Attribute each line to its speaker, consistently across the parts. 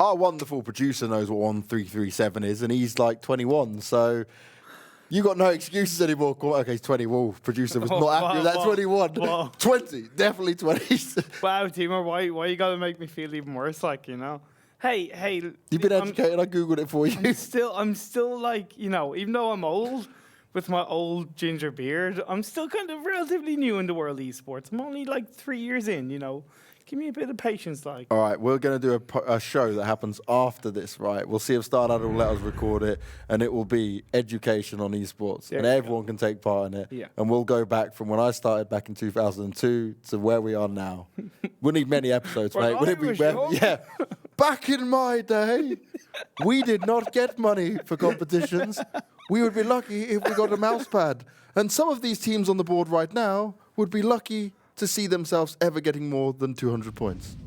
Speaker 1: Our wonderful producer knows what 1337 is, and he's like 21. So you got no excuses anymore. Okay, he's 20. Well, producer was not happy with that. 21.
Speaker 2: Whoa.
Speaker 1: 20. Definitely 20.
Speaker 2: Wow, Timo, why you gotta make me feel even worse? Like, you know. Hey.
Speaker 1: You've been educated. I googled it for you.
Speaker 2: I'm still like, you know, even though I'm old with my old ginger beard, I'm still kind of relatively new in the world of esports. I'm only like 3 years in, you know. Give me a bit of patience, like.
Speaker 1: All right, we're going to do a show that happens after this, right? We'll see if StarLadder will let us record it, and it will be education on esports, and everyone can take part in it.
Speaker 2: Yeah.
Speaker 1: And we'll go back from when I started back in 2002 to where we are now. We'll need many episodes, mate. Yeah. Back in my day, we did not get money for competitions. We would be lucky if we got a mouse pad. And some of these teams on the board right now would be lucky to see themselves ever getting more than 200 points.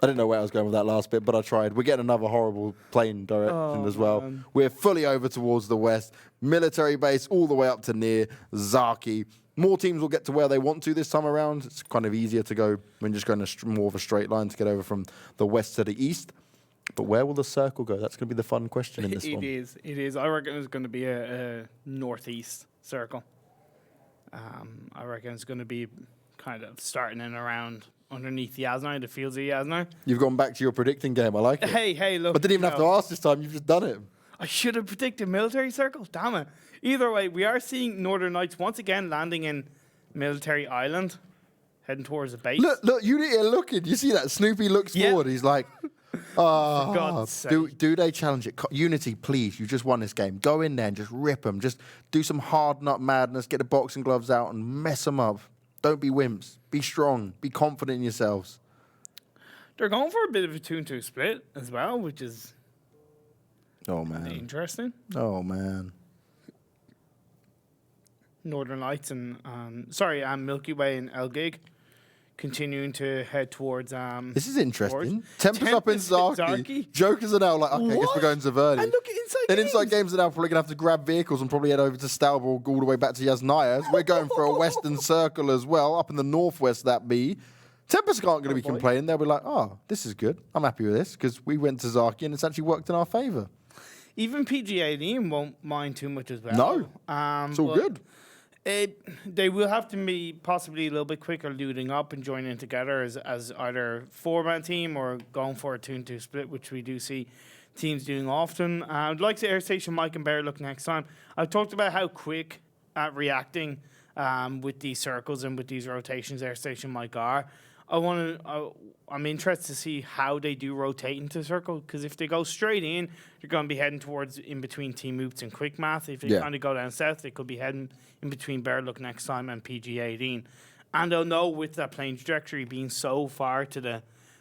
Speaker 1: I didn't know where I was going with that last bit, but I tried. We're getting another horrible plane direction as well. Man. We're fully over towards the west. Military base all the way up to near Zaki. More teams will get to where they want to this time around. It's kind of easier to go when just going more of a straight line to get over from the west to the east. But where will the circle go? That's going to be the fun question in this one.
Speaker 2: It is. I reckon it's going to be a northeast circle. I reckon it's going to be kind of starting in around underneath Yasna, the fields of Yasna.
Speaker 1: You've gone back to your predicting game. I like it.
Speaker 2: Hey, look.
Speaker 1: I didn't even have to ask this time. You've just done it.
Speaker 2: I should have predicted military circle. Damn it. Either way, we are seeing Northern Knights once again landing in Military Island, heading towards the base.
Speaker 1: Look, Unity are looking. You see that? Snoopy looks forward. He's like,
Speaker 2: for God's sake.
Speaker 1: Do they challenge it? Unity, please, you just won this game. Go in there and just rip them. Just do some hard nut madness. Get the boxing gloves out and mess them up. Don't be wimps. Be strong. Be confident in yourselves.
Speaker 2: They're going for a bit of a 2-2 split as well, which is interesting.
Speaker 1: Oh, man.
Speaker 2: Northern Lights and Milky Way and ELGIG continuing to head towards
Speaker 1: this is interesting. Tempest up in Zaki. Jokers are now like, okay, I guess we're going to Verdi.
Speaker 2: And look at
Speaker 1: Inside Games are now probably going to have to grab vehicles and probably head over to Stalbor all the way back to Yasnaya. We're going for a western circle as well, up in the northwest that be. Tempest aren't going to be complaining. They'll be like, oh, this is good. I'm happy with this because we went to Zaki and it's actually worked in our favour.
Speaker 2: Even PG18 won't mind too much as well.
Speaker 1: No, it's all good.
Speaker 2: They will have to be possibly a little bit quicker looting up and joining together as either four-man team or going for a 2-2 split, which we do see teams doing often. I'd like to Airstation Mike and BetterLuckNxTime. I've talked about how quick at reacting with these circles and with these rotations Airstation Mike are. I'm interested to see how they do rotate into the circle, because if they go straight in, you're going to be heading towards in between Team Oops and Quick Math. If they kind of go down south, they could be heading in between BetterLuckNxTime and PG18. And they'll know with that plane trajectory being so far to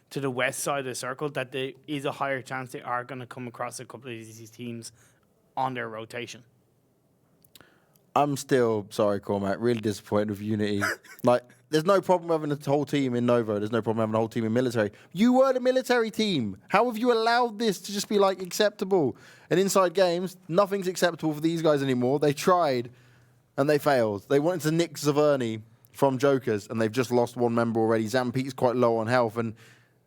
Speaker 2: the west side of the circle that there is a higher chance they are going to come across a couple of these teams on their rotation.
Speaker 1: I'm still, sorry, Cormac, really disappointed with Unity. There's no problem having a whole team in Novo. There's no problem having a whole team in military. You were the military team. How have you allowed this to just be, acceptable? And Inside Games, nothing's acceptable for these guys anymore. They tried, and they failed. They wanted to nick Zaverny from Jokers, and they've just lost one member already. Zampeek's quite low on health, and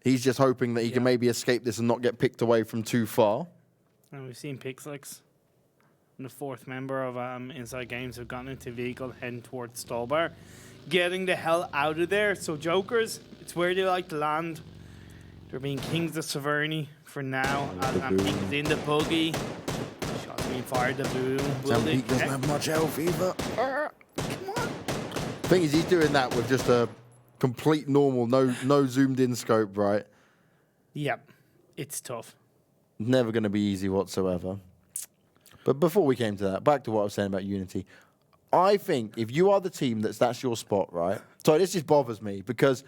Speaker 1: he's just hoping that he can maybe escape this and not get picked away from too far.
Speaker 2: And we've seen Pixlix, the fourth member of Inside Games, have gotten into vehicle heading towards Stallbar, getting the hell out of there. So Jokers, it's where they like to land. They're being kings of Saverny for now. Zampeek is in the buggy. Shots being fired. The boom.
Speaker 1: Zampeek doesn't have much health either.
Speaker 2: Come on.
Speaker 1: Thing is, he's doing that with just a complete normal, no zoomed in scope, right?
Speaker 2: Yep, it's tough.
Speaker 1: Never going to be easy whatsoever. But before we came to that, back to what I was saying about Unity. I think if you are the team that's your spot, right? So this just bothers me because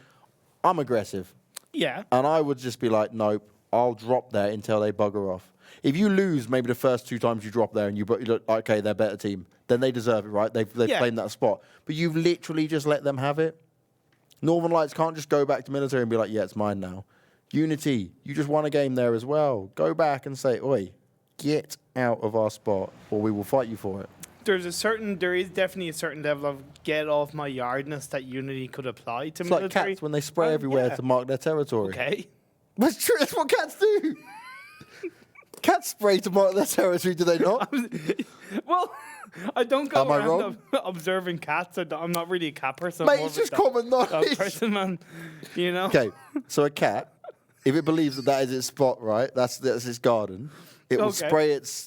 Speaker 1: I'm aggressive.
Speaker 2: Yeah.
Speaker 1: And I would just be like, nope, I'll drop there until they bugger off. If you lose maybe the first 2 times you drop there and you look, okay, they're a better team, then they deserve it, right? They've claimed that spot. But you've literally just let them have it. Northern Lights can't just go back to military and be like, yeah, it's mine now. Unity, you just won a game there as well. Go back and say, oi, get out of our spot or we will fight you for it.
Speaker 2: There is definitely a certain level of get off my yardness that Unity could apply to military.
Speaker 1: It's like cats when they spray everywhere to mark their territory.
Speaker 2: Okay.
Speaker 1: That's true. That's what cats do. Cats spray to mark their territory, do they not?
Speaker 2: Well, I don't go
Speaker 1: Am I
Speaker 2: around
Speaker 1: wrong?
Speaker 2: observing cats. I'm not really a cat person.
Speaker 1: Mate,
Speaker 2: I'm more
Speaker 1: it's
Speaker 2: of a
Speaker 1: just common
Speaker 2: dog
Speaker 1: knowledge.
Speaker 2: person, man. You know?
Speaker 1: Okay, so a cat, if it believes that that is its spot, right, that's its garden, it will
Speaker 2: Okay.
Speaker 1: spray its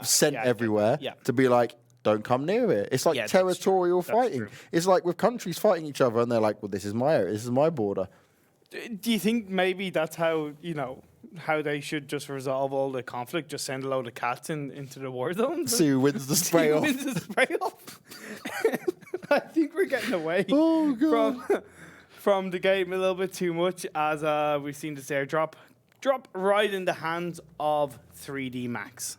Speaker 1: scent
Speaker 2: yeah,
Speaker 1: everywhere
Speaker 2: yeah.
Speaker 1: to be like, don't come near it. It's like
Speaker 2: Yeah, that's
Speaker 1: territorial
Speaker 2: true. That's
Speaker 1: fighting.
Speaker 2: true.
Speaker 1: It's like with countries fighting each other and they're like, well, this is my area, this is my border.
Speaker 2: Do you think maybe that's how, how they should just resolve all the conflict? Just send a load of cats into the war zones?
Speaker 1: See who wins the spray off.
Speaker 2: Wins the spray off? I think we're getting away
Speaker 1: Oh, God.
Speaker 2: from the game a little bit too much, as we've seen this air drop right in the hands of 3D Max.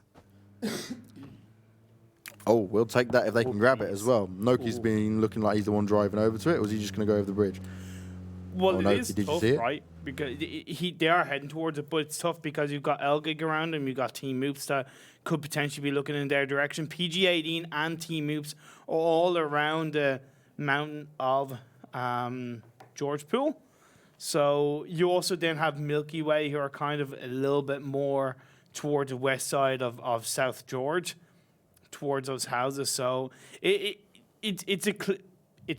Speaker 1: Oh, we'll take that if they can grab it as well. KnorkiS been looking like he's the one driving over to it, or is he just going to go over the bridge?
Speaker 2: Well,
Speaker 1: Oh,
Speaker 2: it
Speaker 1: no,
Speaker 2: is
Speaker 1: did you
Speaker 2: tough,
Speaker 1: see it?
Speaker 2: right? Because they are heading towards it, but it's tough because you've got ELGIG around them, you've got Team Moops that could potentially be looking in their direction. PG18 and Team Moops are all around the mountain of George Pool. So you also then have Milky Way, who are kind of a little bit more towards the west side of South George, towards those houses. So it's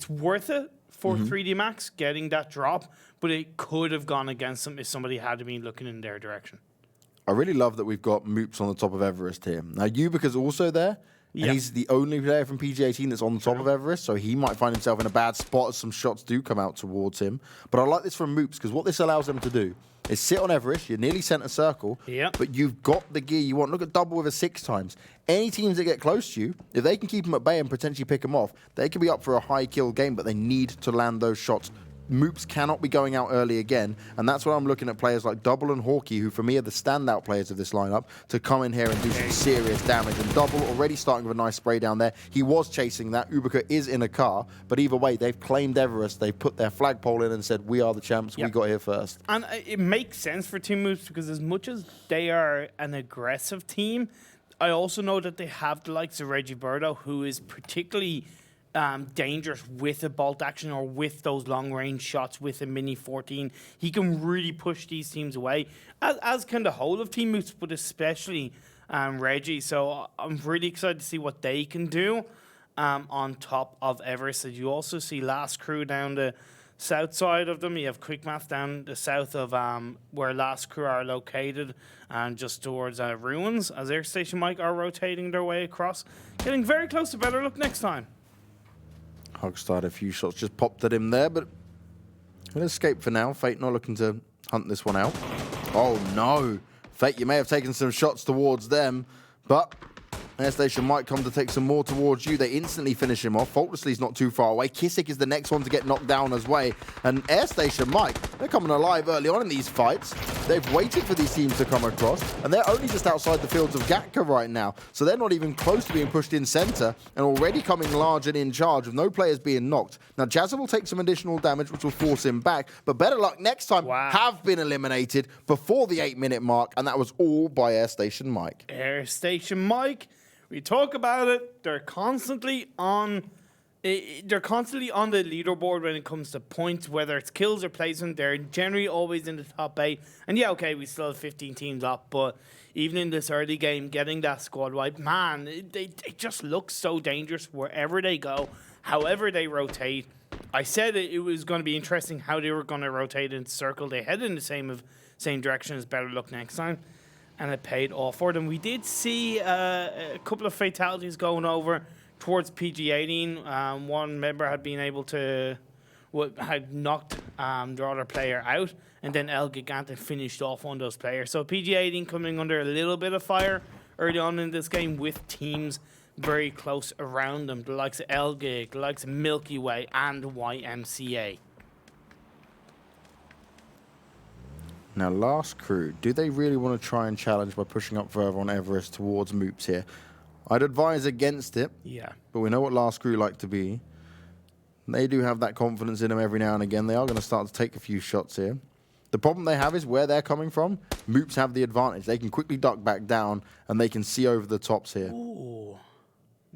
Speaker 2: worth it for 3D Max getting that drop, but it could have gone against them if somebody had been looking in their direction.
Speaker 1: I really love that we've got Moops on the top of Everest here. Now, Yubica's also there,
Speaker 2: Yeah.
Speaker 1: and he's the only player from PG18 that's on the top of Everest, so he might find himself in a bad spot as some shots do come out towards him. But I like this from Moops, because what this allows them to do is sit on Everest, you're nearly centre circle,
Speaker 2: Yep.
Speaker 1: but you've got the gear you want. Look at double with a 6 times. Any teams that get close to you, if they can keep them at bay and potentially pick them off, they can be up for a high kill game, but they need to land those shots. Moops cannot be going out early again, and that's why I'm looking at players like Double and Hawkeye, who for me are the standout players of this lineup, to come in here and do some serious damage. And Double already starting with a nice spray down there. He was chasing that. Ubica is in a car, but either way, they've claimed Everest. They've put their flagpole in and said, we are the champs. We got here first.
Speaker 2: And it makes sense for Team Moops because as much as they are an aggressive team, I also know that they have the likes of Reggie Birdo, who is particularly dangerous with a bolt action or with those long range shots with a Mini 14. He can really push these teams away, as can the whole of Team Moops, but especially Reggie. So I'm really excited to see what they can do on top of Everest. As you also see Last Crew down the south side of them. You have Quick Math down the south of where Last Crew are located, and just towards Ruins, as Airstation Mike are rotating their way across, getting very close to BetterLuckNxTime.
Speaker 1: Hugstar a few shots, just popped at him there, but he'll escape for now. Fate not looking to hunt this one out. Oh no! Fate, you may have taken some shots towards them, but Airstation might come to take some more towards you. They instantly finish him off. Faultlessly's not too far away. Kissick is the next one to get knocked down as well. And Airstation Mike, they're coming alive early on in these fights. They've waited for these teams to come across, and they're only just outside the fields of Gatka right now. So they're not even close to being pushed in center, and already coming large and in charge with no players being knocked. Now, Jazza will take some additional damage, which will force him back, but BetterLuckNxTime have been eliminated before the 8-minute mark, and that was all by Airstation Mike.
Speaker 2: Airstation Mike, we talk about it. They're constantly on the leaderboard when it comes to points, whether it's kills or placement. They're generally always in the top 8. And yeah, okay, we still have 15 teams up, but even in this early game, getting that squad wipe, man, they just look so dangerous wherever they go, however they rotate. I said it was going to be interesting how they were going to rotate into circle. They headed in the same direction as BetterLuckNxTime, and it paid off for them. We did see a couple of fatalities going over towards PG18. One member had been able to, had knocked the other player out, and then ELGIGANTEN finished off one of those players. So PG18 coming under a little bit of fire early on in this game with teams very close around them, the likes of ELGIG, the likes of Milky Way, and YMCA.
Speaker 1: Now, Last Crew, do they really want to try and challenge by pushing up further on Everest towards Moops here? I'd advise against it.
Speaker 2: Yeah.
Speaker 1: But we know what Last Crew like to be. They do have that confidence in them every now and again. They are going to start to take a few shots here. The problem they have is where they're coming from. Moops have the advantage. They can quickly duck back down, and they can see over the tops here.
Speaker 2: Ooh.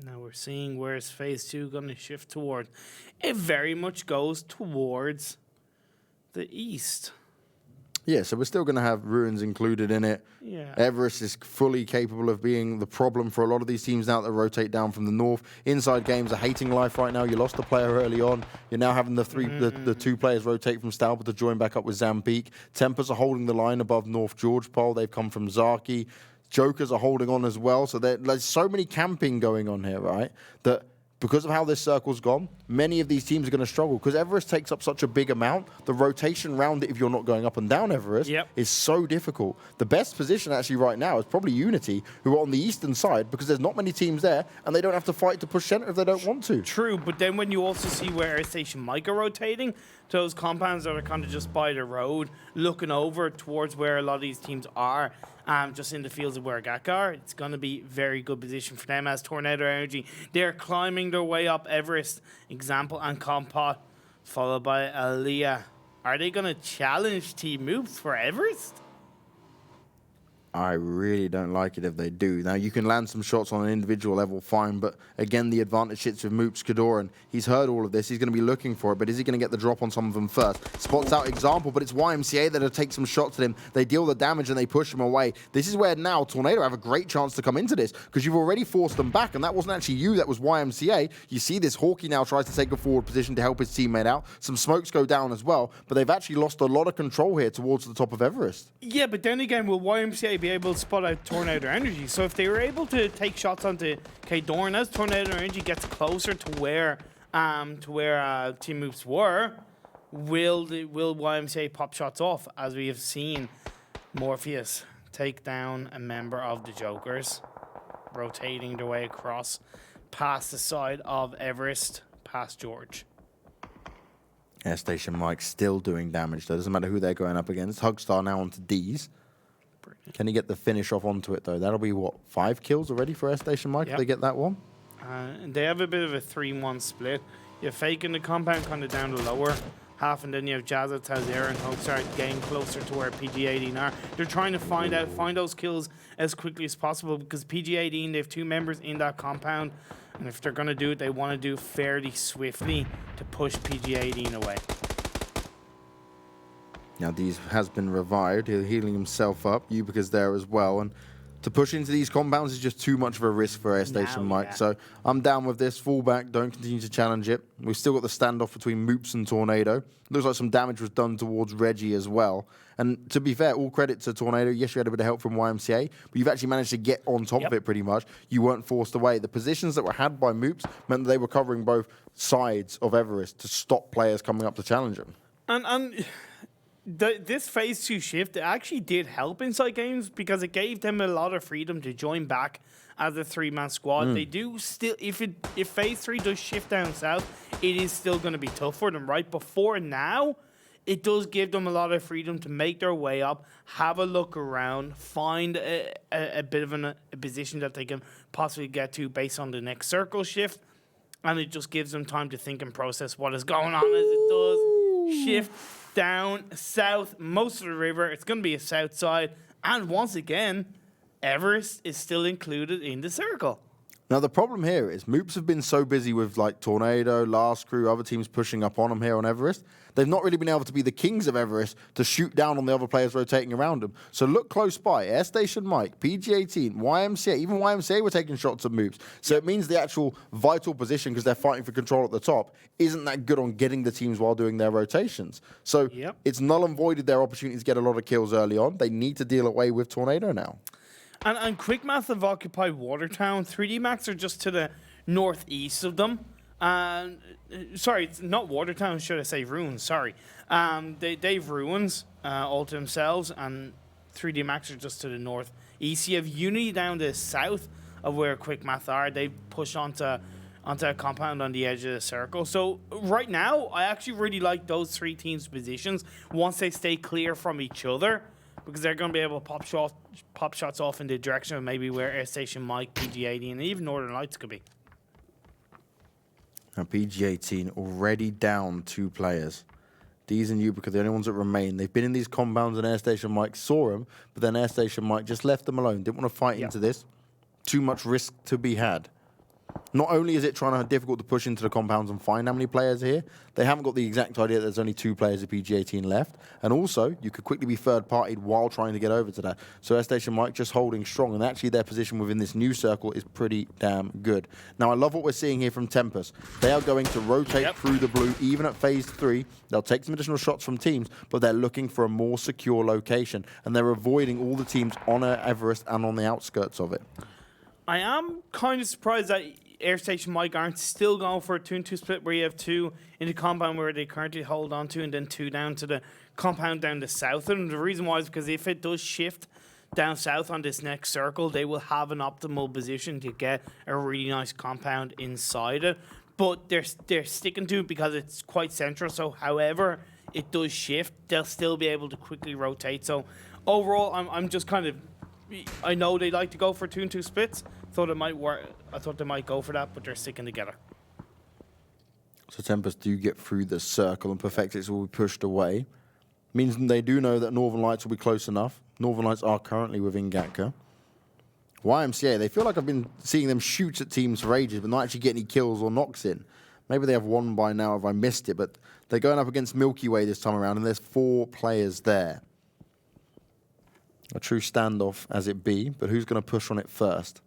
Speaker 2: Now we're seeing where's phase 2 going to shift toward. It very much goes towards the east.
Speaker 1: Yeah, so we're still going to have Ruins included in it.
Speaker 2: Yeah.
Speaker 1: Everest is fully capable of being the problem for a lot of these teams now that rotate down from the north. InsideGames are hating life right now. You lost a player early on. You're now having the two players rotate from Stalber to join back up with Zampeek. Tempers are holding the line above North George Pole. They've come from Zaki. Jokers are holding on as well. So there's so many camping going on here, right, that because of how this circle's gone, many of these teams are going to struggle because Everest takes up such a big amount. The rotation round it, if you're not going up and down Everest, is so difficult. The best position actually right now is probably Unity, who are on the eastern side because there's not many teams there and they don't have to fight to push center if they don't want to.
Speaker 2: True, but then when you also see where Airstation Mike are rotating, those compounds that are kind of just by the road, looking over towards where a lot of these teams are, just in the fields of where GAK are, it's going to be very good position for them as Tornado Energy. They're climbing their way up Everest, example, and Compot, followed by Aliyah. Are they going to challenge Team Moops for Everest?
Speaker 1: I really don't like it if they do. Now, you can land some shots on an individual level, fine, but again, the advantage sits with Moops Kadoran. He's heard all of this. He's going to be looking for it, but is he going to get the drop on some of them first? Spots out example, but it's YMCA that'll take some shots at him. They deal the damage and they push him away. This is where now Tornado have a great chance to come into this because you've already forced them back, and that wasn't actually you, that was YMCA. You see this Hawkeye now tries to take a forward position to help his teammate out. Some smokes go down as well, but they've actually lost a lot of control here towards the top of Everest.
Speaker 2: Yeah, but then again, will YMCA be able to spot out Tornado Energy? So if they were able to take shots onto K-Dorn as Tornado Energy gets closer to where Team Moops were, will YMCA pop shots off, as we have seen MOORPHEUS take down a member of the Jokers, rotating their way across past the side of Everest, past George.
Speaker 1: Airstation Mike still doing damage, though. Doesn't matter who they're going up against. Hugstar now onto D's. Brilliant. Can he get the finish off onto it, though? That'll be, what, 5 kills already for Airstation Mike if they get that one?
Speaker 2: And they have a bit of a 3-1 split. You're faking the compound kind of down the lower half, and then you have Jazza, ToWzErA, and Hugstar getting closer to where PG18 are. They're trying to find those kills as quickly as possible because PG18, they have 2 members in that compound, and if they're going to do it, they want to do it fairly swiftly to push PG18 away.
Speaker 1: Now, D's has been revived. He's healing himself up. Yubica's there as well. And to push into these compounds is just too much of a risk for Airstation Mike. Yeah. So I'm down with this. Fall back. Don't continue to challenge it. We've still got the standoff between Moops and Tornado. Looks like some damage was done towards Reggie as well. And to be fair, all credit to Tornado. Yes, you had a bit of help from YMCA, but you've actually managed to get on top of it pretty much. You weren't forced away. The positions that were had by Moops meant that they were covering both sides of Everest to stop players coming up to challenge them.
Speaker 2: And this phase 2 shift actually did help InsideGames because it gave them a lot of freedom to join back as a 3-man squad. They do still, if phase 3 does shift down south, it is still going to be tough for them, right? Before now, it does give them a lot of freedom to make their way up, have a look around, find a bit of a position that they can possibly get to based on the next circle shift, and it just gives them time to think and process what is going on as it does shift down south, most of the river. It's going to be a south side. And once again, Everest is still included in the circle.
Speaker 1: Now, the problem here is Moops have been so busy with like Tornado, Last Crew, other teams pushing up on them here on Everest. They've not really been able to be the kings of Everest to shoot down on the other players rotating around them. So look close by. Airstation Mike, PG18, YMCA, even YMCA were taking shots at Moops. So it means the actual vital position, because they're fighting for control at the top, isn't that good on getting the teams while doing their rotations. So it's null and voided their opportunity to get a lot of kills early on. They need to deal away with Tornado now.
Speaker 2: And Quick Math have occupied Watertown. 3D Max are just to the northeast of them. Sorry, it's not Watertown, should I say Ruins, sorry. They've Ruins all to themselves, and 3D Max are just to the northeast. You have Unity down the south of where Quick Math are. They've pushed onto a compound on the edge of the circle. So right now, I actually really like those 3 teams' positions once they stay clear from each other, because they're going to be able to pop shots off in the direction of maybe where Airstation Mike, PG18, and even Northern Lights could be.
Speaker 1: Now, PG18 already down 2 players. D's and Ubica, the only ones that remain. They've been in these compounds, and Airstation Mike saw them, but then Airstation Mike just left them alone. Didn't want to fight into this. Too much risk to be had. Not only is it difficult to push into the compounds and find how many players are here, they haven't got the exact idea that there's only 2 players of PG-18 left. And also, you could quickly be third-partied while trying to get over to that. So Airstation Mike just holding strong, and actually their position within this new circle is pretty damn good. Now, I love what we're seeing here from Tempest. They are going to rotate through the blue, even at phase 3. They'll take some additional shots from teams, but they're looking for a more secure location, and they're avoiding all the teams on Everest and on the outskirts of it.
Speaker 2: I am kind of surprised that Airstation Mike aren't still going for a 2-2 split where you have 2 in the compound where they currently hold on to and then 2 down to the compound down the south. And the reason why is because if it does shift down south on this next circle, they will have an optimal position to get a really nice compound inside it. But they're sticking to it because it's quite central. So however it does shift, they'll still be able to quickly rotate. So overall, I'm just kind of... I know they like to go for 2-2 splits. Thought it might work. I thought they might go for that, but they're sticking together.
Speaker 1: So Tempest do get through the circle, and Perfectix will be pushed away. Means they do know that Northern Lights will be close enough. Northern Lights are currently within Gatka. YMCA, they feel like I've been seeing them shoot at teams for ages, but not actually get any kills or knocks in. Maybe they have won by now if I missed it, but they're going up against Milky Way this time around, and there's 4 players there. A true standoff as it be, but who's going to push on it first?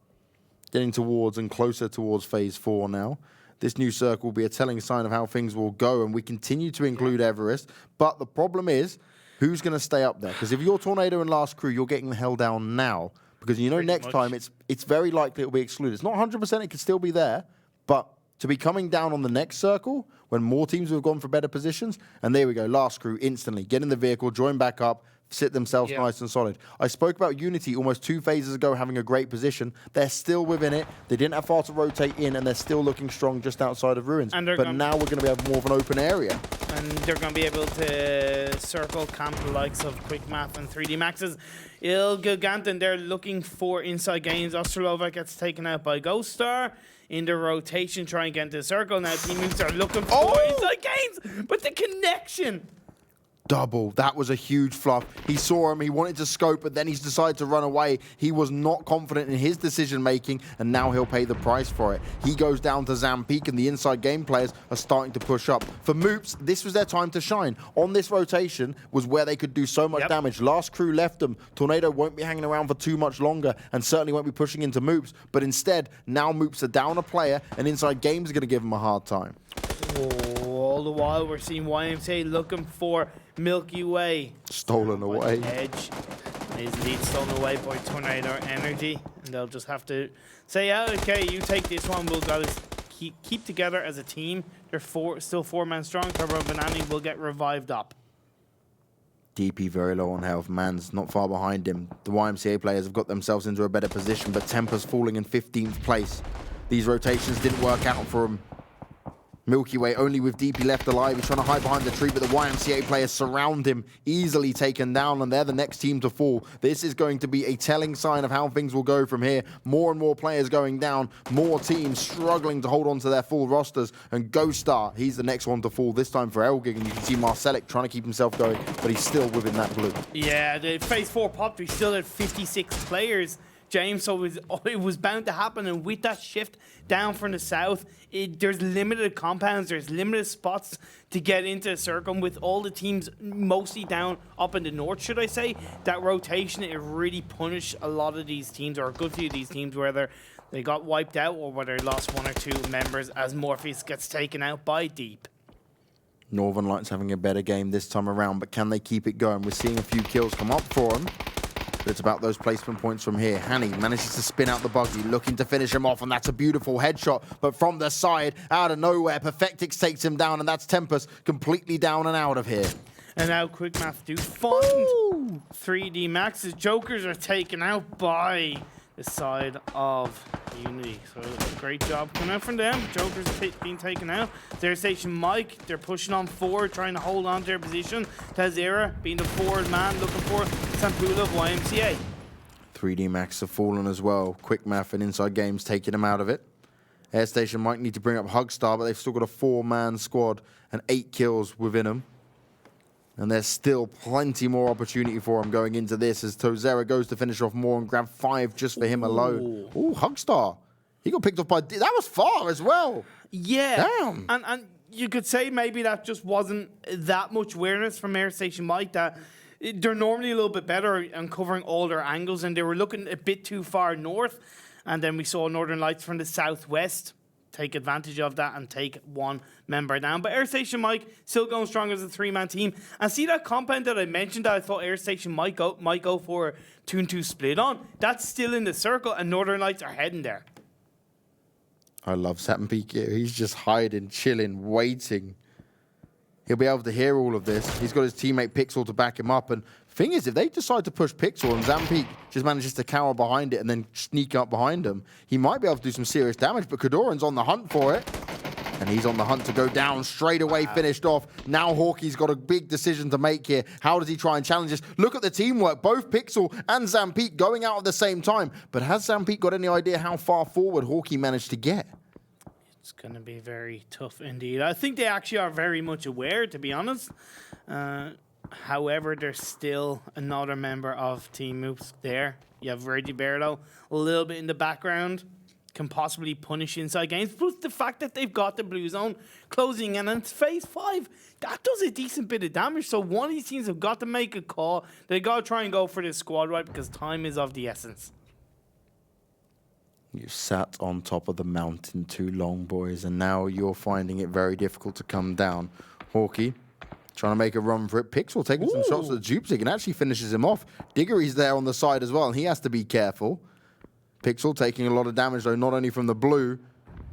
Speaker 1: Getting towards and closer towards phase 4 now. This new circle will be a telling sign of how things will go, and we continue to include Everest. But the problem is, who's going to stay up there? Because if you're Tornado and Last Crew, you're getting the hell down now. Because you know next time it's very likely it'll be excluded. It's not 100%, it could still be there, but to be coming down on the next circle when more teams have gone for better positions, and there we go, Last Crew instantly get in the vehicle, join back up, sit themselves nice and solid. I spoke about Unity almost 2 phases ago having a great position. They're still within it. They didn't have far to rotate in, and they're still looking strong just outside of Ruins. But now we're going to have more of an open area.
Speaker 2: And they're going to be able to circle camp the likes of Quick Math and 3D Maxes. ELGIGANTEN, they're looking for InsideGames. Odstrelovac gets taken out by ghostar. In the rotation, trying to get into the circle. Now teammates are looking for InsideGames, but the connection...
Speaker 1: Double. That was a huge fluff. He saw him, he wanted to scope, but then he's decided to run away. He was not confident in his decision-making, and now he'll pay the price for it. He goes down to Zampeek, and the inside game players are starting to push up. For MOOPHEUS, this was their time to shine. On this rotation was where they could do so much damage. Last Crew left them. Tornado won't be hanging around for too much longer, and certainly won't be pushing into MOOPHEUS. But instead, now MOOPHEUS are down a player, and Inside Games are going to give him a hard time.
Speaker 2: All the while, we're seeing YMCA looking for Milky Way.
Speaker 1: Stolen away.
Speaker 2: Edge is indeed stolen away by Tornado Energy. And they'll just have to say, okay, you take this one. We'll gotta keep together as a team. They're still 4-man strong. Turbo Banani will get revived up.
Speaker 1: DP very low on health. Man's not far behind him. The YMCA players have got themselves into a better position, but Tempest falling in 15th place. These rotations didn't work out for him. Milky Way only with DP left alive. He's trying to hide behind the tree, but the YMCA players surround him, easily taken down, and they're the next team to fall. This is going to be a telling sign of how things will go from here. More and more players going down, more teams struggling to hold on to their full rosters, and ghostar, he's the next one to fall, this time for Elgig, and you can see Marcelek trying to keep himself going, but he's still within that blue.
Speaker 2: Yeah, the phase 4 popped, we still had 56 players. James, so it was bound to happen, and with that shift down from the south, there's limited compounds, there's limited spots to get into a circle. With all the teams mostly down up in the north, should I say, that rotation, it really punished a lot of these teams, or a good few of these teams, whether they got wiped out or whether they lost 1 or 2 members as MOORPHEUS gets taken out by Deep.
Speaker 1: Northern Lights having a better game this time around, but can they keep it going? We're seeing a few kills come up for them. But it's about those placement points from here. Hanny manages to spin out the buggy, looking to finish him off, and that's a beautiful headshot. But from the side, out of nowhere, Perfectix takes him down, and that's Tempest completely down and out of here.
Speaker 2: And now Quick Math do find 3D Max's Jokers are taken out by the side of Unity. So a great job coming out from them. Jokers being taken out. Airstation Mike, they're pushing on forward, trying to hold on to their position. ToWzErA being the forward man, looking for Sampula of YMCA.
Speaker 1: 3D Max have fallen as well. Quick Math and Inside Games taking him out of it. Airstation might need to bring up Hugstar, but they've still got a 4-man squad and 8 kills within them. And there's still plenty more opportunity for him going into this as ToWzErA goes to finish off more and grab 5 just for him alone. Ooh, Hugstar. He got picked off by... That was far as well.
Speaker 2: Yeah.
Speaker 1: Damn.
Speaker 2: And you could say maybe that just wasn't that much awareness from Airstation Mike, that they're normally a little bit better on covering all their angles, and they were looking a bit too far north. And then we saw Northern Lights from the southwest take advantage of that and take one member down. But Airstation Mike still going strong as a 3-man team. And see that compound that I mentioned that I thought Airstation might go for a 2-2 split on? That's still in the circle, and Northern Lights are heading there.
Speaker 1: I love Zampeek here. He's just hiding, chilling, waiting. He'll be able to hear all of this. He's got his teammate Pixel to back him up. And thing is, if they decide to push Pixel and Zampeek just manages to cower behind it and then sneak up behind him, he might be able to do some serious damage. But Kadoran's on the hunt for it. And he's on the hunt to go down, straight away finished off. Now Hawkey's got a big decision to make here. How does he try and challenge this? Look at the teamwork. Both Pixel and Zampeek going out at the same time. But has Zampeek got any idea how far forward Hawkey managed to get?
Speaker 2: It's going to be very tough indeed. I think they actually are very much aware, to be honest. However, there's still another member of Team Moops there. You have Reggie Berlo a little bit in the background. Can possibly punish InsideGames. Plus the fact that they've got the blue zone closing in, and it's phase 5. That does a decent bit of damage. So one of these teams have got to make a call. They got to try and go for this squad right, because time is of the essence.
Speaker 1: You sat on top of the mountain too long, boys, and now you're finding it very difficult to come down. Hawkey trying to make a run for it. Pixel taking some shots at Jupzig and actually finishes him off. Diggory's there on the side as well, and he has to be careful. Pixel taking a lot of damage, though, not only from the blue,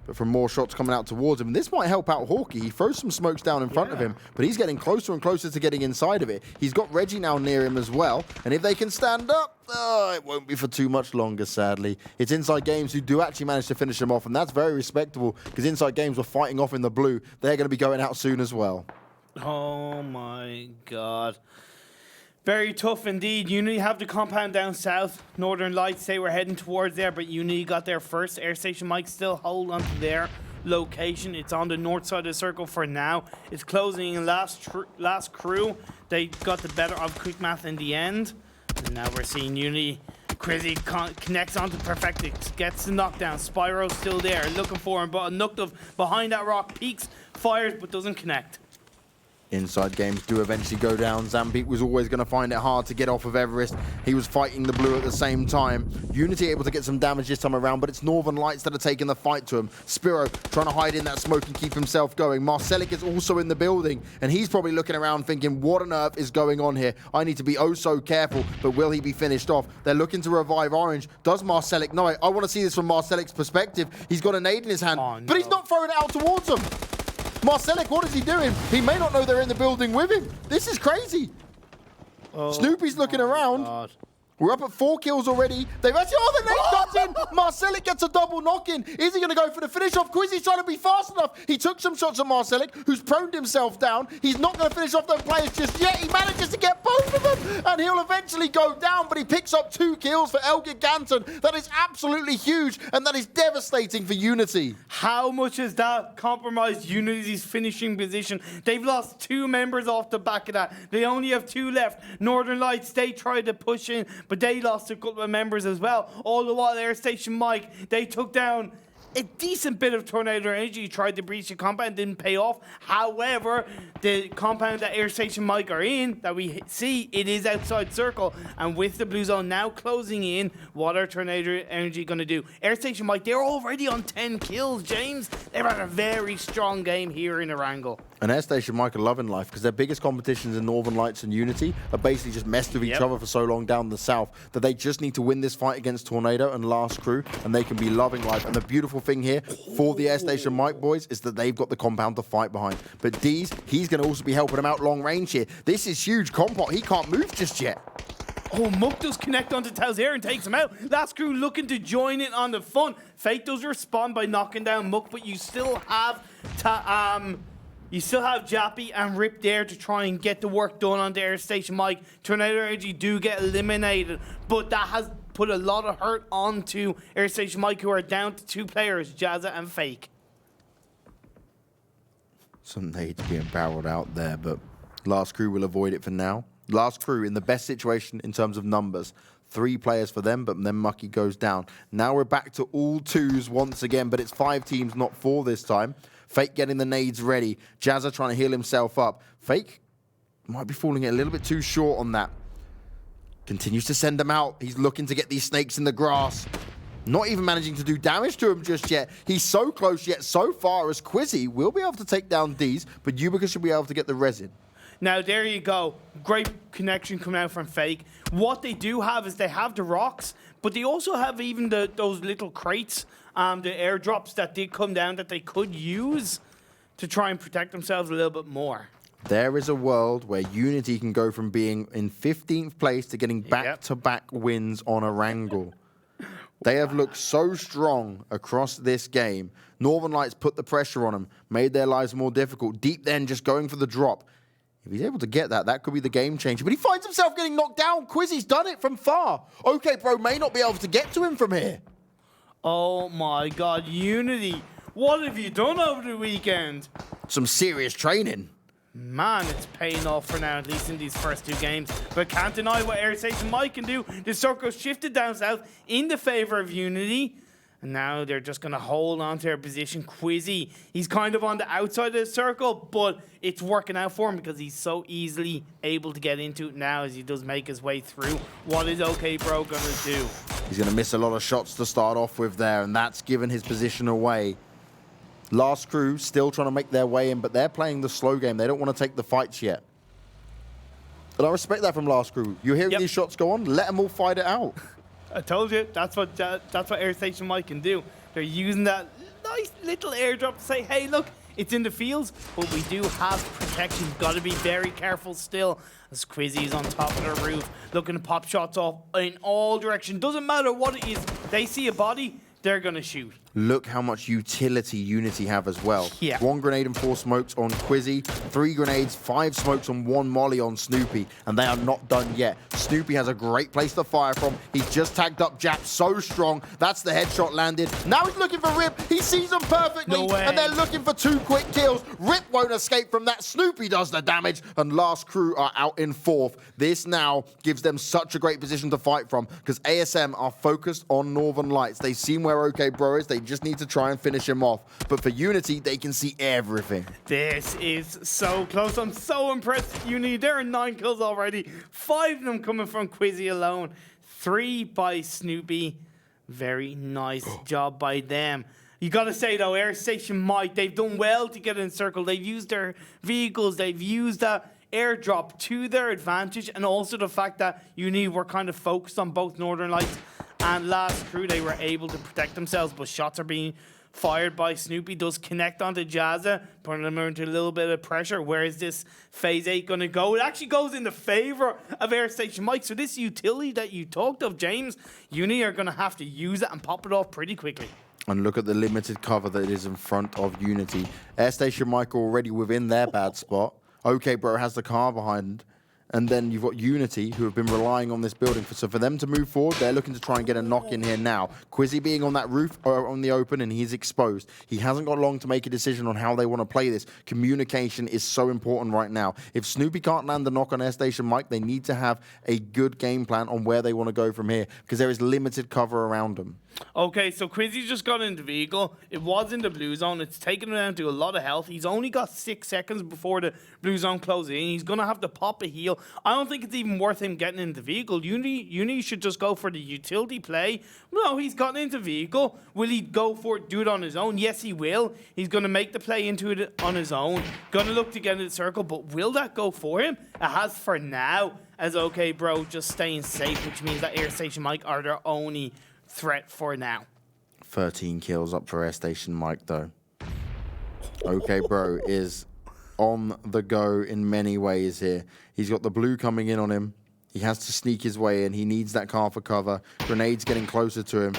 Speaker 1: but from more shots coming out towards him. And this might help out Hawkey. He throws some smokes down in front of him, but he's getting closer and closer to getting inside of it. He's got Reggie now near him as well. And if they can stand up, it won't be for too much longer, sadly. It's InsideGames who do actually manage to finish him off, and that's very respectable, because InsideGames were fighting off in the blue. They're going to be going out soon as well.
Speaker 2: Oh, my God. Very tough indeed. Unity have the compound down south. Northern Lights, they were heading towards there, but Unity got there first. Airstation Mike still hold on to their location. It's on the north side of the circle for now. It's closing in last crew. They got the better of quick math in the end. And now we're seeing Unity. Crizzy connects onto Perfectix, gets the knockdown. Spyro's still there, looking for him, but Nukdov behind that rock, peeks, fires, but doesn't connect.
Speaker 1: InsideGames do eventually go down. Zampeek was always going to find it hard to get off of Everest. He was fighting the blue at the same time. Unity able to get some damage this time around, but it's Northern Lights that are taking the fight to him. Spiro trying to hide in that smoke and keep himself going. Marcelek is also in the building, and he's probably looking around thinking, what on earth is going on here? I need to be oh so careful, but will he be finished off? They're looking to revive Orange. Does Marcelek know it? I want to see this from Marcelek's perspective. He's got a nade in his hand, but he's not throwing it out towards him. Marcelek, what is he doing? He may not know they're in the building with him. This is crazy. Snoopy's looking around.
Speaker 2: God.
Speaker 1: We're up at 4 kills already. They've actually, the nade comes in. Marcelek gets a double knock-in. Is he going to go for the finish off? Quizzy's trying to be fast enough. He took some shots at Marcelek, who's proned himself down. He's not going to finish off those players just yet. He manages to get both of them, and he'll eventually go down, but he picks up 2 kills for ELGIGANTEN. That is absolutely huge, and that is devastating for Unity.
Speaker 2: How much has that compromised Unity's finishing position? They've lost 2 members off the back of that. They only have 2 left. Northern Lights, they tried to push in, but they lost a couple of members as well. All the while, Airstation Mike, they took down a decent bit of tornado energy. Tried to breach the compound, didn't pay off. However, the compound that Airstation Mike are in, that we see, it is outside circle. And with the blue zone now closing in, what are tornado energy going to do? Airstation Mike, they're already on 10 kills, James. They've had a very strong game here in Erangel.
Speaker 1: And Airstation Mike are loving life, because their biggest competitions in Northern Lights and Unity are basically just messed with each other for so long down the south that they just need to win this fight against Tornado and Last Crew, and they can be loving life. And the beautiful thing here for the Airstation Mike boys is that they've got the compound to fight behind. But Deez, he's going to also be helping them out long range here. This is huge. Compot, he can't move just yet.
Speaker 2: Oh, Mook does connect onto ToWzErA and takes him out. Last Crew looking to join in on the fun. Fate does respond by knocking down Mook, but you still have Jappy and Rip there to try and get the work done on the Airstation Mike. Tornado Energy do get eliminated, but that has put a lot of hurt onto Airstation Mike, who are down to 2 players, Jazza and fEJK.
Speaker 1: Some nades being barreled out there, but Last Crew will avoid it for now. Last Crew in the best situation in terms of numbers. 3 players for them, but then Mucky goes down. Now we're back to all 2s once again, but it's 5 teams, not 4 this time. fEJK getting the nades ready. Jazza trying to heal himself up. fEJK might be falling a little bit too short on that. Continues to send them out. He's looking to get these snakes in the grass. Not even managing to do damage to him just yet. He's so close yet so far as Quizzy will be able to take down D's, but Ubica should be able to get the resin.
Speaker 2: Now, there you go. Great connection coming out from fEJK. What they do have is they have the rocks, but they also have even those little crates, the airdrops that did come down that they could use to try and protect themselves a little bit more.
Speaker 1: There is a world where Unity can go from being in 15th place to getting back-to-back wins on Erangel. They have looked so strong across this game. Northern Lights put the pressure on them, made their lives more difficult. Deep then just going for the drop. If he's able to get that, that could be the game changer. But he finds himself getting knocked down. Quizzy's done it from far. Okay, bro, may not be able to get to him from here.
Speaker 2: Oh my God, Unity. What have you done over the weekend?
Speaker 1: Some serious training.
Speaker 2: Man, it's paying off for now, at least in these first 2 games. But can't deny what Airstation Mike can do. The circle shifted down south in the favor of Unity. And now they're just going to hold on to their position. Quizzy, he's kind of on the outside of the circle, but it's working out for him because he's so easily able to get into it now as he does make his way through. What is OK Bro going to do?
Speaker 1: He's going to miss a lot of shots to start off with there, and that's given his position away. Last crew still trying to make their way in, but they're playing the slow game. They don't want to take the fights yet. And I respect that from Last crew. You hear these shots go on, let them all fight it out.
Speaker 2: I told you, that's what Airstation Mike can do. They're using that nice little airdrop to say, hey, look, it's in the fields, but we do have protection. Got to be very careful still. As Quizzy's on top of the roof, looking to pop shots off in all directions. Doesn't matter what it is. They see a body, they're going to shoot.
Speaker 1: Look how much utility Unity have as well.
Speaker 2: Yeah.
Speaker 1: 1 grenade and 4 smokes on Quizzy, 3 grenades, 5 smokes and 1 molly on Snoopy, and they are not done yet. Snoopy has a great place to fire from. He's just tagged up Jap so strong. That's the headshot landed. Now he's looking for Rip. He sees them perfectly,
Speaker 2: no way.
Speaker 1: And they're looking for 2 quick kills. Rip won't escape from that. Snoopy does the damage, and Last crew are out in 4th. This now gives them such a great position to fight from because ASM are focused on Northern Lights. They've seen where OK Bro is. They just need to try and finish him off. But for Unity, they can see everything.
Speaker 2: This is so close. I'm so impressed with Unity. There are 9 kills already. 5 of them coming from Quizzy alone. 3 by Snoopy. Very nice job by them. You got to say, though, Airstation Mike, they've done well to get in circle. They've used their vehicles. They've used that airdrop to their advantage. And also the fact that Unity were kind of focused on both Northern Lights and Last crew. They were able to protect themselves, but shots are being fired by Snoopy. Does connect onto Jazza, putting them into a little bit of pressure. Where is this fEJK going to go? It actually goes in the favor of Airstation Mike. So this utility that you talked of, James, Uni are going to have to use it and pop it off pretty quickly.
Speaker 1: And look at the limited cover that is in front of Unity. Airstation Mike already within their bad spot. OK Bro has the car behind. And then you've got Unity, who have been relying on this building. So for them to move forward, they're looking to try and get a knock in here now. Quizzy being on that roof or on the open, and he's exposed. He hasn't got long to make a decision on how they want to play this. Communication is so important right now. If Snoopy can't land the knock on Airstation Mike, they need to have a good game plan on where they want to go from here, because there is limited cover around them.
Speaker 2: Okay, so Quizzy just got into the vehicle. It was in the blue zone. It's taken him down to a lot of health. He's only got 6 seconds before the blue zone closes in. He's going to have to pop a heal. I don't think it's even worth him getting into the vehicle. Uni should just go for the utility play. No, he's gotten into the vehicle. Will he go for it, do it on his own? Yes, he will. He's going to make the play into it on his own. Going to look to get into the circle, but will that go for him? It has for now, as OK Bro just staying safe, which means that Airstation Mike are their only threat for now.
Speaker 1: 13 kills up for Airstation Mike, though. OK Bro is on the go in many ways here. He's got the blue coming in on him. He has to sneak his way in. He needs that car for cover. Grenades getting closer to him.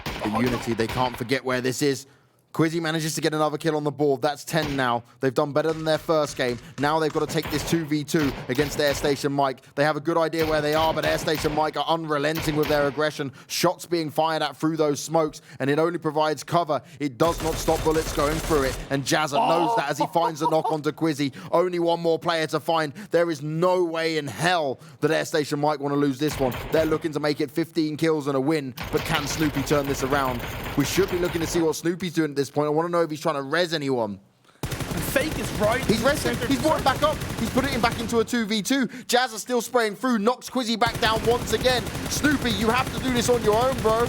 Speaker 1: But Unity, they can't forget where this is. Quizzy manages to get another kill on the board. That's 10 now. They've done better than their first game. Now they've got to take this 2v2 against Airstation Mike. They have a good idea where they are, but Airstation Mike are unrelenting with their aggression. Shots being fired at through those smokes, and it only provides cover. It does not stop bullets going through it, and Jazza knows that as he finds a knock onto Quizzy. Only one more player to find. There is no way in hell that Airstation Mike want to lose this one. They're looking to make it 15 kills and a win, but can Snoopy turn this around? We should be looking to see what Snoopy's doing at this point. I want to know if he's trying to res anyone.
Speaker 2: Fake is right.
Speaker 1: He's resting. He's brought it back up. He's put it in back into a 2v2. Jazza still spraying through. Knocks Quizzy back down once again. Snoopy, you have to do this on your own, bro.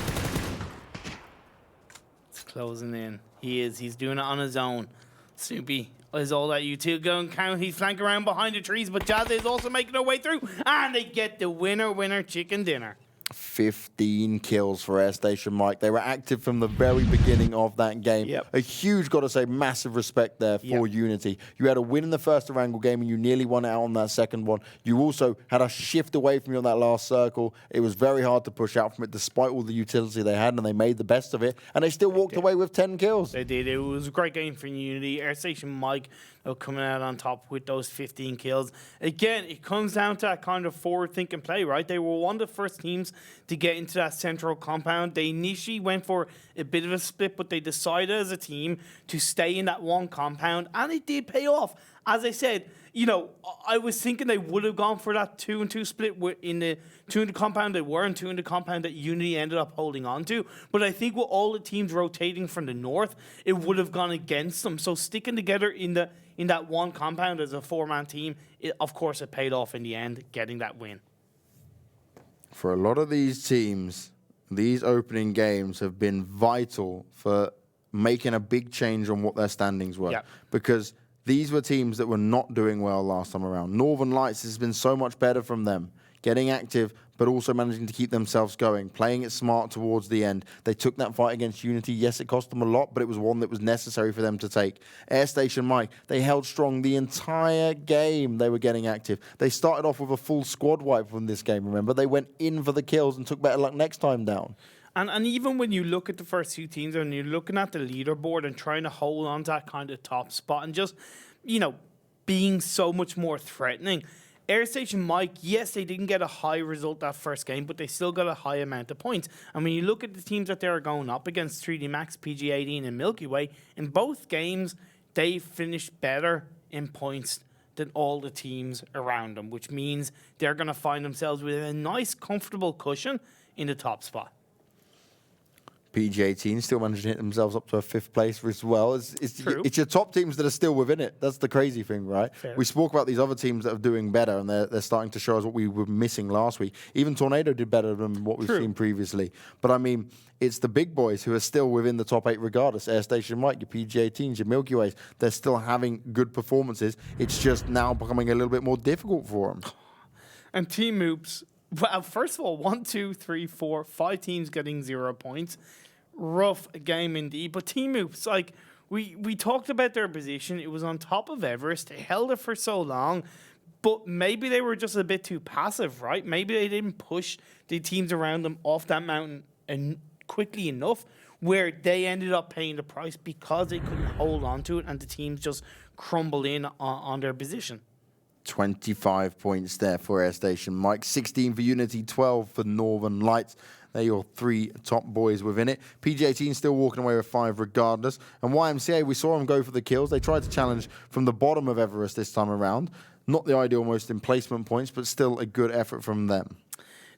Speaker 2: It's closing in. He is. He's doing it on his own. Snoopy is all that you two go and count. He's flanking around behind the trees, but Jazza is also making her way through. And they get the winner chicken dinner.
Speaker 1: 15 kills for Airstation Mike. They were active from the very beginning of that game.
Speaker 2: Yep.
Speaker 1: A huge, got to say, massive respect there for Unity. You had a win in the first Erangel game and you nearly won it out on that second one. You also had a shift away from you on that last circle. It was very hard to push out from it despite all the utility they had, and they made the best of it. And they still walked away with 10 kills.
Speaker 2: They did. It was a great game for Unity. Airstation Mike coming out on top with those 15 kills. Again, it comes down to that kind of forward-thinking play, right? They were one of the first teams to get into that central compound. They initially went for a bit of a split, but they decided as a team to stay in that one compound, and it did pay off. As I said, you know, I was thinking they would have gone for that 2-2 split in the 2 in the compound they were, and 2 in the compound that Unity ended up holding on to. But I think with all the teams rotating from the north, it would have gone against them. So sticking together in that one compound as a 4-man team, of course, it paid off in the end, getting that win.
Speaker 1: For a lot of these teams, these opening games have been vital for making a big change on what their standings were.
Speaker 2: Yep.
Speaker 1: Because these were teams that were not doing well last time around. Northern Lights has been so much better from them, getting active, but also managing to keep themselves going, playing it smart towards the end. They took that fight against Unity. Yes, it cost them a lot, but it was one that was necessary for them to take. Airstation Mike, they held strong the entire game. They were getting active. They started off with a full squad wipe from this game, remember? They went in for the kills and took BetterLuckNxTime down.
Speaker 2: And even when you look at the first two teams and you're looking at the leaderboard and trying to hold on to that kind of top spot and just, you know, being so much more threatening, Airstation Mike, yes, they didn't get a high result that first game, but they still got a high amount of points. And when you look at the teams that they're going up against, 3D Max, PG18, and Milky Way, in both games, they finished better in points than all the teams around them, which means they're going to find themselves with a nice, comfortable cushion in the top spot.
Speaker 1: PG18 still managed to hit themselves up to a 5th place as well. It's your top teams that are still within it. That's the crazy thing, right?
Speaker 2: Fair.
Speaker 1: We spoke about these other teams that are doing better, and they're starting to show us what we were missing last week. Even Tornado did better than what we've seen previously. But, I mean, it's the big boys who are still within the top 8 regardless. Airstation Mike, your PG18s, your Milky Ways, they're still having good performances. It's just now becoming a little bit more difficult for them.
Speaker 2: And Team Oops, well, first of all, 1, 2, 3, 4, 5 teams getting 0 points. Rough game indeed. But Team Oops, like, we talked about their position. It was on top of Everest. They held it for so long. But maybe they were just a bit too passive, right? Maybe they didn't push the teams around them off that mountain and quickly enough where they ended up paying the price because they couldn't hold on to it and the teams just crumbled in on their position.
Speaker 1: 25 points there for Airstation Mike. 16 for Unity, 12 for Northern Lights. They're your 3 top boys within it. PG18 still walking away with 5 regardless. And YMCA, we saw them go for the kills. They tried to challenge from the bottom of Everest this time around. Not the ideal most in placement points, but still a good effort from them.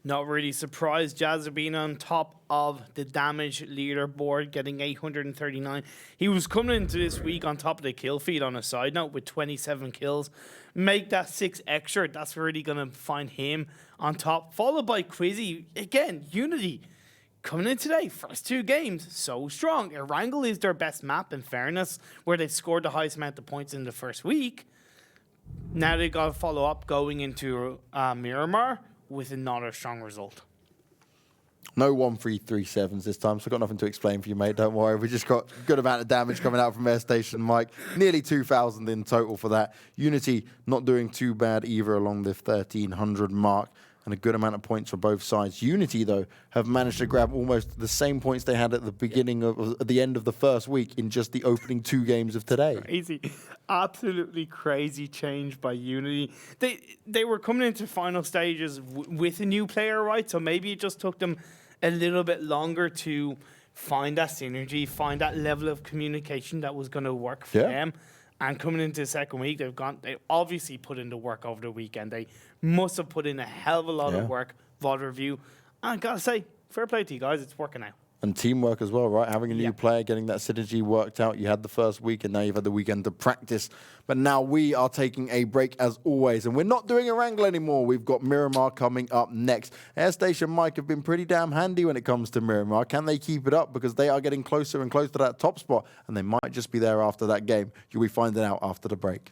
Speaker 2: Not really surprised. Jazza being on top of the damage leaderboard, getting 839. He was coming into this week on top of the kill feed on a side note with 27 kills. Make that 6 extra. That's really going to find him on top. Followed by Quizzy. Again, Unity coming in today. First 2 games, so strong. Erangel is their best map, in fairness, where they've scored the highest amount of points in the first week. Now they got to follow up going into Miramar with another strong result.
Speaker 1: No 1-3-3-7s this time, so I've got nothing to explain for you, mate. Don't worry. We just got a good amount of damage coming out from Airstation Mike. Nearly 2,000 in total for that. Unity not doing too bad either along the 1,300 mark. and a good amount of points for both sides. Unity, though, have managed to grab almost the same points they had at the beginning of at the end of the first week in just the opening 2 games of today.
Speaker 2: Crazy, absolutely crazy change by Unity. They were coming into final stages with a new player, right? So maybe it just took them a little bit longer to find that synergy, find that level of communication that was going to work for them. And coming into the second week, they obviously put in the work over the weekend. They must have put in a hell of a lot of work, VOD review. And I gotta say, fair play to you guys, it's working out.
Speaker 1: And teamwork as well, right? Having a new player, getting that synergy worked out. You had the first week, and now you've had the weekend to practice. But now we are taking a break, as always. And we're not doing Erangel anymore. We've got Miramar coming up next. Airstation Mike have been pretty damn handy when it comes to Miramar. Can they keep it up? Because they are getting closer and closer to that top spot. And they might just be there after that game. You'll be finding out after the break.